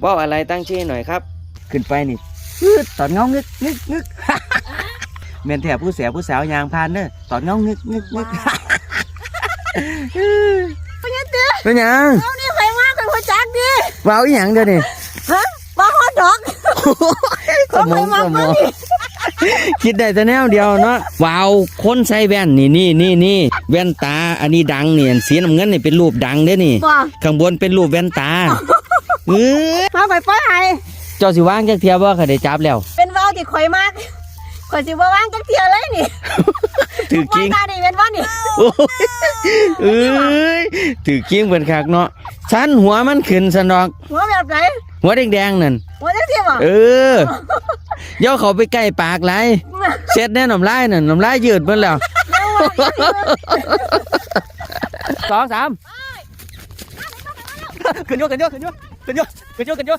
ว่าอะไรตั้งชื่อหน่อยครับขึ้นไปนี่ตอนเงางึกงึกงึกเมียนแถบผู้เสียผู้สาวยางพานเนอะตอนเงางึกงึกงึกเป็นยังเตี้ย เป็นยัง เอานี่ใครมากเป็นคนจักดิ ว้าวอีหยังเด้อนี่ ฮะมาฮอดดอก สมองคิดได้แต่แนวเดียวเนาะว้าวคนใส่แว่นนี่แว่นตาอันนี้ดังเนี่ยสีน้ำเงินนี่เป็นรูปดังเด้อนี่ ว่า ข้างบนเป็นรูปแว่นตามาไปป้อยไห้ เจ้าสิว่างจักเทียบ่เคยได้จับแล้ว เป็นว่าวที่ข่อยมากข่อยสิบ่ว่างจักเที่ยเลยนี่ ถือกิ้ง ตานี่เป็นว่านี่ โอ้ยเอ้ยถือกิ้งเป็นคักเนาะชั้นหัวมันขึ้นสนอก หัวแบบไหน หัวแดงๆนั่น หัวจักเที่ยบ่ เย่าเขาไปใกล้ปากไรเช็ดแน่น้ำลายนั่นน้ำลายยืดเบิ่แล้ว2 3ขึ้นโย